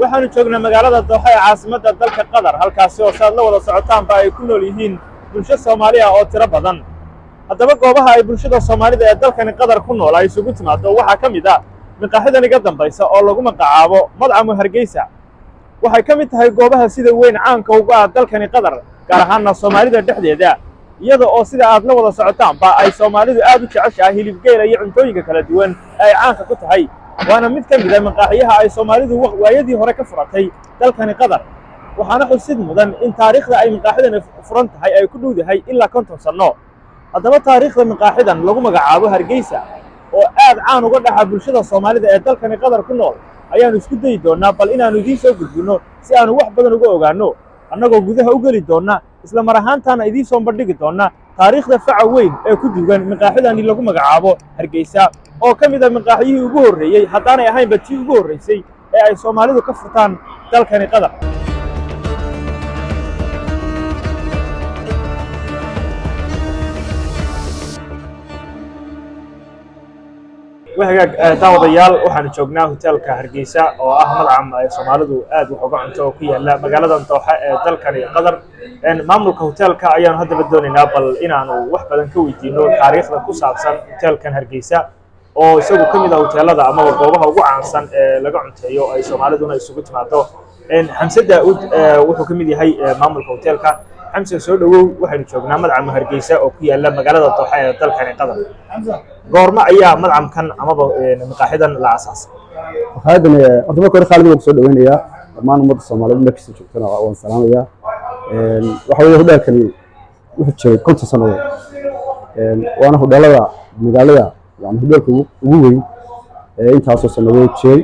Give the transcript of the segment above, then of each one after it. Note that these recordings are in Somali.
waxaanu joognaa magaalada Dooxa ee caasimadda dalka Qatar halkaasi oo saad la wada socotaanba ay ku nool yihiin bulsho Soomaali ah oo tiro badan. haddaba goobaha ay bulshada Soomaalida ee dalkani Qatar ku nool ay isugu timaado waxaa ka mid ah maqaaxidan iga dambaysa oo lagu magacaabo Madcamu Hargeysa. waxay ka mid tahay goobaha sida weyn caanka uga ah dalkani Qatar gaar ahaan Soomaalida dhexdeeda iyada oo sida aad la wada socotaanba ay Soomaalidu aad u jeceshahay hilib geel iyo cuntooyinka kala duwan ay caanka ku tahay. waana mid ka mid ah maqaaxiyaha ay Soomaalidu waayadii hore ka furatay dalkani Qatar. waxaana xusid mudan in taariikhda ay maqaaxidan furan tahay ay ku dhowdahay ilaa 50 sano. haddaba taariikhda maqaaxidan lagu magacaabo Hargeysa oo aad caan uga dhaxa bulshada Soomaalida ee dalkani Qatar ku nool ayaanu isku dayi doonaa bal inaanu idiin soo gudbino si aanu wax badan uga ogaano annagoo gudaha u geli doona isla mar ahaantaana idiin soo bandhigi doona taariikhda faca weyn ee ku dugan maqaaxidani lagu magacaabo Hargeysa oo ka mid ah maqaaxiyihii ugu horreeyay haddaanay ahaynba tii ugu horreysay ee ay Soomaalidu ka furtaan dalkani Qatar. وهاجاك داوديال waxaan joognaa hotelka Hargeysa oo ah madcam ay Soomaalidu aad wax uga cunto oo ku yaala magaalada Dooxa ee dalkani Qatar. maamulka hotelka ayaan hadda doonaynaa bal inaanu wax badan ka weydiino taariikhda ku saabsan hotelkan Hargeysa oo isagu ka mid ah hoteelada ama goobaha ugu caansan ee laga cunteeyo ay Soomaaliduna isugu timaado. Xamse Daawud wuxuu ka mid yahay maamulka hotelka. xamse soo dhawow waxaanu joognaa Madcamu Hargeysa oo ku yaala magaalada Dooxa ee dalkani Qatar. goorma ayaa madcamkan amaba maqaaxidan la aasaasay? maqaaxidan horta marka hore Khaalid waan soo dhaweynayaa dhammaan ummadda Soomaaliyeed markii joogtana waan salaamayaa. waxa weeye hotelkani wuxuu jiray 50 sano waana hoteelada magaalada yani hoteelka ugu weyn intaas oo sanadood jiray.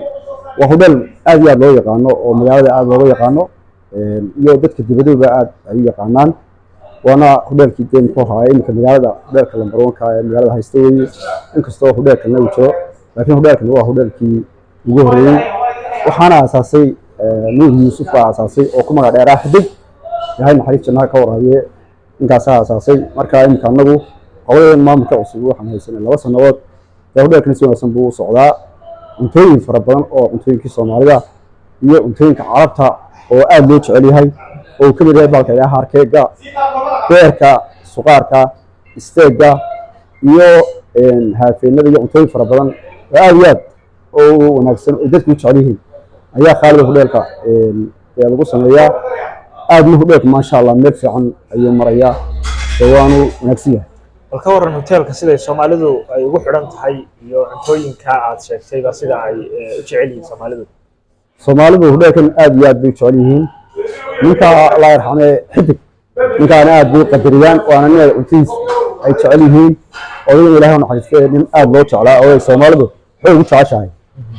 waa hotel aad iyo aad loo yaqaano oo magaalada aad looga yaqaano iyo dadka dibadda aad ay yaqaanaan. وانا هودلكي دين كو هاي إنك مجالدا هودلك لمبر 1 كا مجالدا هايستوي إنكستو هودلك نو جو لكن هودلك هو هودلكي ugu horeeyay waxaana asaasay Nuur Yuusuf asaasay oo ku magac dheer Xadig yahay naxariisna ka warhaye inkaas asaasay marka imka anagu qowlada maamulka cusub waxaan haysanay 2 sanadood hودلكani si wanaagsan buu socdaa. cuntooyin fara badan oo cuntooyinkii Soomaalida iyo cuntooyinka Carabta oo aad loo jecel yahay oo ka mid ah balka harkeega beerka suqaarka isteega iyo haafeenada iyo cuntooyin fara badan oo aad iyo aad oo wanaagsan oo dadku jecel yihiin ayaa Khaalid hotelka lagu sameeyaa. aad mu hotelka ma sha Allah meel fiican ayuu marayaa waanu wanaagsan yahay. bal ka waran hotelka sida Soomaalidu ay ugu xidhan tahay iyo cuntooyinka aad sheegtay sida ay u jecel yihiin Soomaalidu hotelkan aad iyo aad bay jecel yihiin. ninka Allah yarxamee Xidig ninkaan aad buu qadariyaan waana nin cuntiis ay jecel yihiin oo Ilaahay naxariistay nin aad loo jeclaa oo Soomaalidu xoog u jeceshahay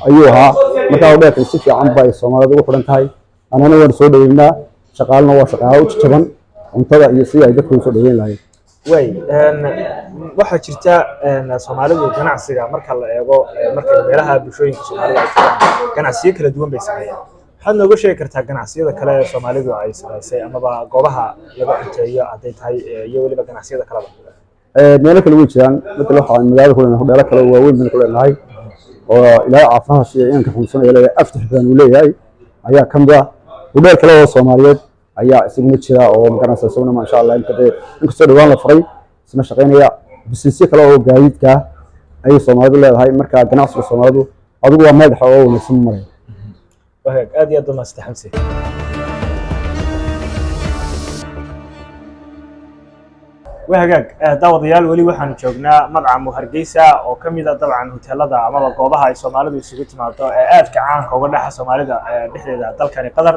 ayuu ahaa. marka hotelkan si fiican bay Soomaalidu ugu xidhan tahay. anana waan soo dhaweynaa shaqaalna waa shaqaale u jaban cuntada iyo si ay dadku soo dhaweyn lahayn. waxaa jirta Soomaalidu ganacsiga marka la eego marka meelaha bulshooyinka Soomaalida ay jiraan ganacsiyo kala duwan bay sameeyaan. waxaad nooga sheegi kartaa ganacsiyada kale ee Soomaalidu ay sameysay amaba goobaha laga cunteeyo haday tahay iyo waliba ganacsiyada kale meelo kale way jiraan midda waxa magaalada ku leeyahay hoteelo kale waaweyn mid ku leeyahay oo ilaa caafimaad inka xunsanaya laga aftaxdan uu leeyahay ayaa ka mid ah hotel kale oo Soomaaliyeed ayaa isaguna jira oo ganacsiga ma sha Allah inkastoo dhawaan la furay isna shaqeynaya business kale oo gaadiidka ay Soomaalidu leedahay. marka ganacsiga Soomaalidu adigu waa madax oo wanaagsan maray. وهيك أدي أضمن استحمسي وهاجاك داوديال ولي waxaan joognaa Madcamu Hargeysa oo ka mid ah dabcan hoteelada ama goobaha ay Soomaalidu isugu timaado ee aad ka caanka uga dhaxa Soomaalida dhexdeeda dalkani Qatar.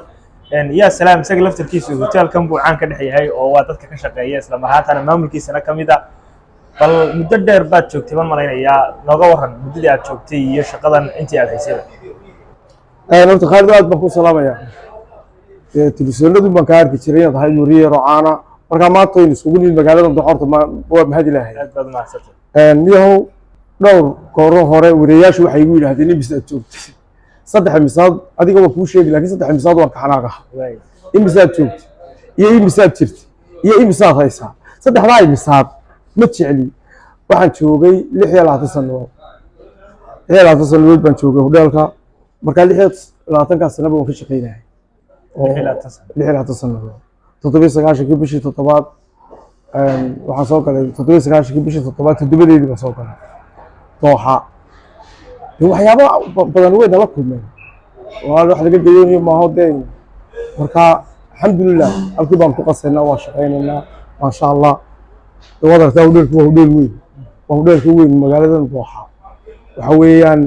ya salaam isaga laftirkiisu hoteelkan buu caan ka dhaxyahay oo waa dadka ka shaqeeya isla marhaatana maamulkiisana ka mid ah. bal muddo dheer baad joogtay ma malaynayaa nooga waran muddadii aad joogtay iyo shaqadan intii aad haysay. horta Khaalid aad baan ku salaamayaa. telefishinadu baan ka arki jiray inaad tahay Yuriye Rocaana marka maanta in isugu nimid magaalada Dooxa waa mahad Ilaahay. aad baad mahadsantahay. niyow dhowr goor hore wariyaashu waxay igu yiraahdeen in bisaad joogtay 3 misaad adiga waa kuu sheegi laakiin 3 misaad waan ka xanaaqaa. in bisaad joogtay iyo in bisaad jirtay iyo in bisaad haysaa saddexdaa misaad ma jecli. waxaan joogay 26 sano baan joogay hotelka marka labaatankaas sanaba waan ka shaqaynahay oo 16 sano 79 bishii 7 waxaan soo galay 79 bishii 7 toddobadeedii baan soo galay Dooxa waxyaabo badan way nala kulmeen waa wax laga geeyo ma hoodeen marka alxamdulillah halkii baan ku qasaynaa waa shaqaynaynaa ma sha Allah wadarta hudheelku waa hudheelka weyn magaalada Dooxa waxa weeyaan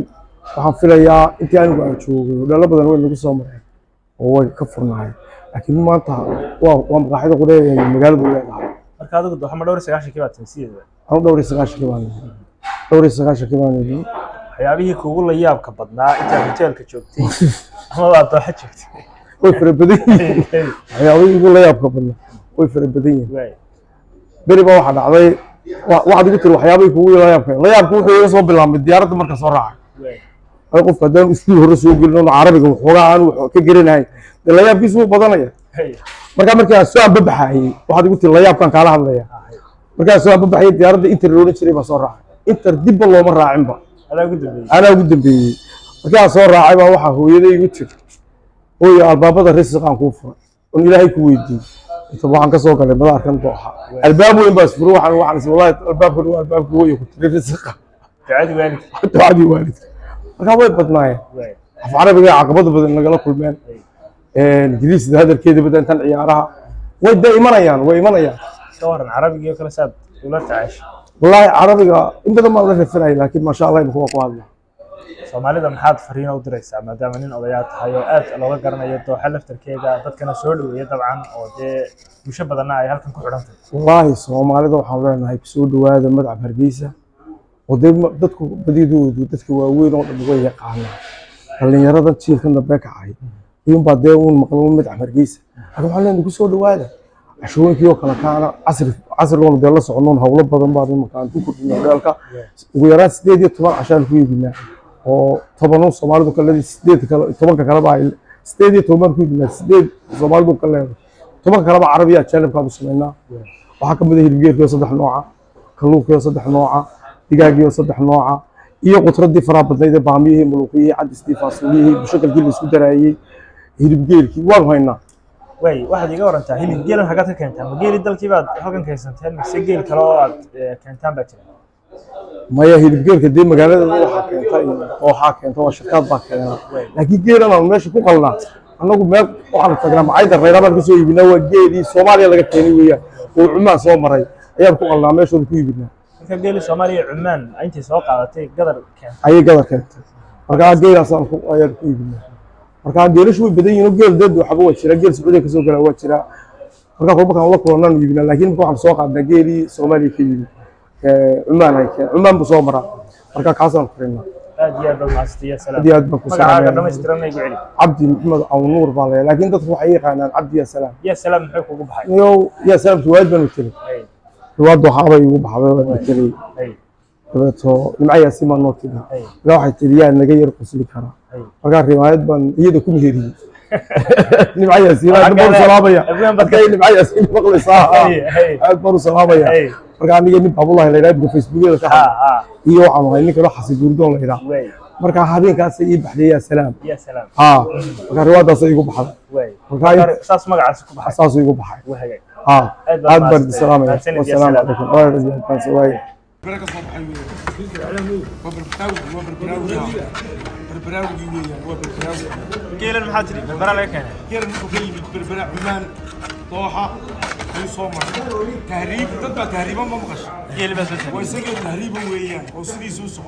waxaan filayaa intii anigu aan joogay hudheelo badan way nagu soo mareen oo way ka furnaay laakiin maanta waa maqaaxida qudheeyay magaalada leedahay marka adigu Dooxa ma dhowr 9 kiiba tansiyeed aan dhowr 9 kiiba waxyaabihii kuugu la yaabka badnaa inta hoteelka joogtay ama waa Dooxa joogtay way farabadan yihiin waxyaabihii kuugu la yaabka badnaa way farabadan yihiin beri baa waxa dhacday waxaad igu tiri waxyaabihii kuugu la yaabka wuxuu iga soo bilaabmay diyaaradda marka soo raacay ay qofka hadaan iskuul hore soo gelino carabiga waxoogaa aan wax ka garanayn la yaabkiisu wuu badanaya markaa soo anbabaxay waxaad igu tiri la yaabkan kala hadlaya markaa soo anbabaxay diyaaradda inta loola jiray baa soo raacay inta dib looma raacinba ana ugu dambeeyay markaa soo raacay baa waxa hooyaday igu tiri hooyo albaabada risqan ku furay oo ilaahay ku weydiiyay inta waxaan ka soo galay madaarkan Dooxa albaab weyn baa isfuro waxaan is wallahi albaabku hooyo ku tiri risqa taadi waalid markaa way badnaayeen af carabiga caqabado badan nagala kulmeen ingiriisida hadalkeeda badan tan ciyaaraha way imanayaan soo waran carabiga iyo kala saad ula tacaash wallahi carabiga in badan ma la rafanay laakiin ma sha Allah inuu ku hadlo Soomaalida maxaad fariin u diraysaa maadaama nin odayaad tahay oo aad looga garanayo Dooxa laftarkeeda dadkana soo dhaweeyo dabcan oo bulsho badan ay halkan ku xidhantay wallahi Soomaalida waxaan leenahay soo dhawaada magaca Hargeysa oo dadku badidoodu dadka waaweyn oo dhan way yaqaanaan dhalinyarada jiilkan dambe ka ahay in baad uun maqlo magaca Hargeysa waxaan leenahay ku soo dhawaada ashooyinkii oo kala kaana casr loo dal la soconon hawlo badan baa markaan ku kordhinay dalka ugu yaraan 18 cashaan ku iibinaa oo 10 Soomaalidu kala 10 kala baa 18 ku iibinaa 8 Soomaalidu kala 10 kala baa Carabiya channelka u sameynaa waxa ka mid ah hilibgeedka 3 nooca kalluunka 3 nooca digaagiyo 3 nooca iyo qudradii faraha badnayd ee baamiyihii muluqiyay cad istifaasiyay bishakalkii isku daraayay hilibgeedkii waan haynaa way waxaad iga warantaa hilibgeelan xagga ka keentaa ma geeli dalkii baad halkan keensanteen mise geel kale oo aad keentaan baa jira maya hilibgeelka dee magaalada waxa keentay oo keento waa shirkad baa keena laakiin geelan aan meesha ku qalnaa anagu meel waxaan tagnaa macayda reeraban ka soo iibinaa waa geelii Soomaaliya laga keenay weeyaan oo Cumaan soo maray ayaan ku qalnaa meesha ku iibinaa marka geeli Soomaaliya Cumaan intii soo qaadatay gadar keentay ayay gadar keentay marka geelaas aan ku iibinaa marka geelashu way badan yihiin geel dad waxa waa jira geel Sacuudiga ka soo galay waa jira marka qofka la kulannaan iibinaa laakiin waxaan soo qaadnaa geelii Soomaaliya ka yimid Cumaan buu soo maraa marka kaasaan firinaa aad iyo aad baa maastii salaam aad iyo aad baa ku magacaaga dhameystiranay igu celi Cabdi Maxamed Aw Nuur baa leeyahay laakiin dadku waxay yaqaanaan Cabdi ya salaam muxuu kugu baxay ya salaam suwaad baan u tiri suwaad waxa bay ugu baxday waan tiri dabeeto nimcaya sima noo tiri waxay tiri yaa naga yar qosli kara marka riwaayad baan iyada ku meheriyay nimcaya sima baan salaamaya nimcaya sima maqlaysaa aad baan salaamaya marka aniga nin Abdullah leeyahay Facebook ka iyo waxaan ahay ninka xasi guurdoon leeyahay marka habeenkaas ii baxday ya salaam marka riwaayadaas igu baxday marka saas magacaas ku baxay saas igu baxay aad baan salaamaya wassalaamu alaykum wa rahmatullahi بركة صباح بربراوي ويا وبربراوي كيل المحاجري بربرا لك هنا كيرن وكي بربرا عمان طوحة في صومال تهريب تبع تهريبا ما مقش كيل بس ويسجل تهريبا ويا وسدي سوسة